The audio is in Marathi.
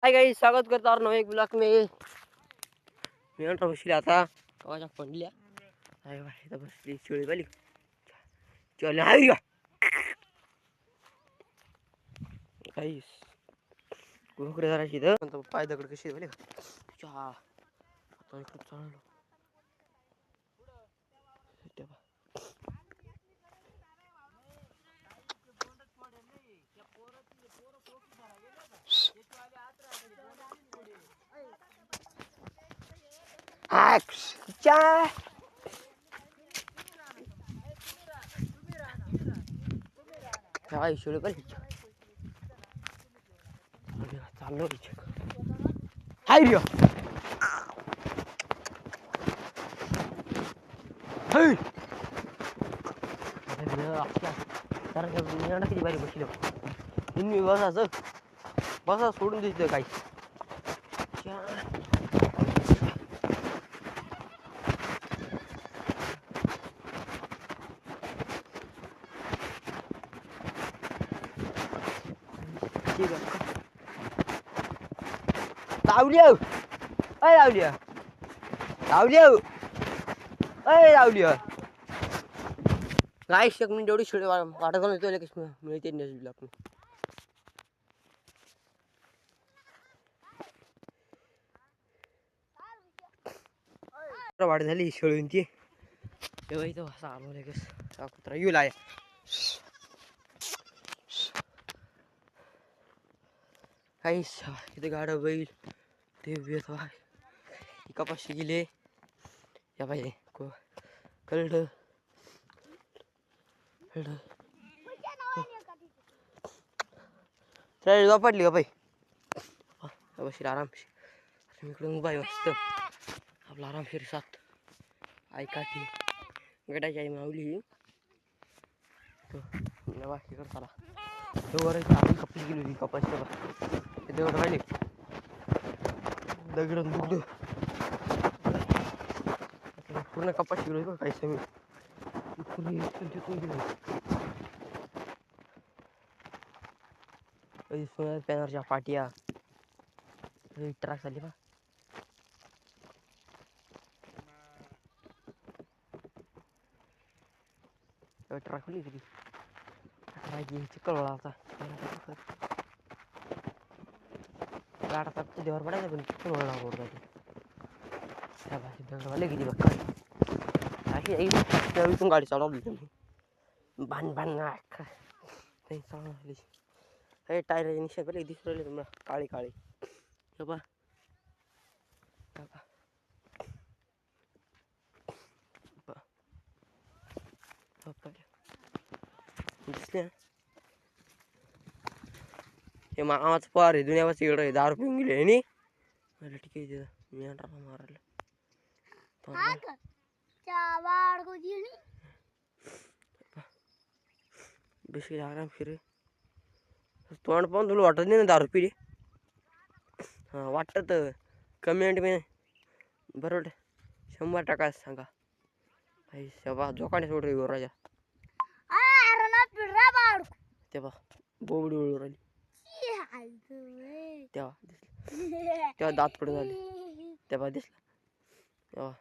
हाय गाइस, स्वागत करता और नवे एक ब्लॉग में मी अंटर बसली आता कवाच्या पडल्या हाय भाई तर बसली चोळी वाली चल हाय गाइस कुरकुरे जराशी इथं पण पाय दगड कशी वाली चहा आता इकडे चाललो चहा काय शिळे वाली चाललो हाय रिया हाय तर मी किती बारी बसलो तुम्ही बसा सोडून देत काही ठीक आहे लावल्या अय लावल्या लावल्या अय लावल्या काय शक मी जेवढी शिळे वाटत घालून कशी मिळते नसली आपण वाढ झाली शेळींची तेव्हा इथं असं आलो लगेच कुत्रा येऊ लाय काही इथे गाडा बैल ते येत आहे कपाशी गेले या पाहिजे कळड पडली का बाई बशीर आरामशीर इकडून बाई वाजत आपला आरामशीर साथ आई काठी गडाची आई माऊली इकडं चला तेवढं आपण कपाशी गेली होती कपाशी तेवढं राहिले दगड दुगड पूर्ण कपाशी गेलो बघ काही समी सोन्या पॅनरच्या पाट्या ट्रक झाली बा ट्रक होली कधी चिकल आता गाडा देवर पडायचा पण चिकल वळला ओढ त्या भाषेत दगडवाले किती बघ अशी इथून गाडी चालवली तुम्ही भान भान चालवली हे टायर निशा पहिले दिसू राहिले तुम्हाला काळी काळी बा दिसले हे मामाचं पार आहे दुनियापासून इकडं 10 रुपये होऊन गेले आणि ठीक आहे मी मारायला बेसिक आराम फिरे तोंड पाहून तुला वाटत नाही ना 10 रुपये हां वाटत कमेंट में बरोबर 100% सांगा भाई सभा जोकाने सोड रे राजा तेव्हा बोबडी ओळू राहिली तेव्हा दात पडून आले तेव्हा दिसला तेव्हा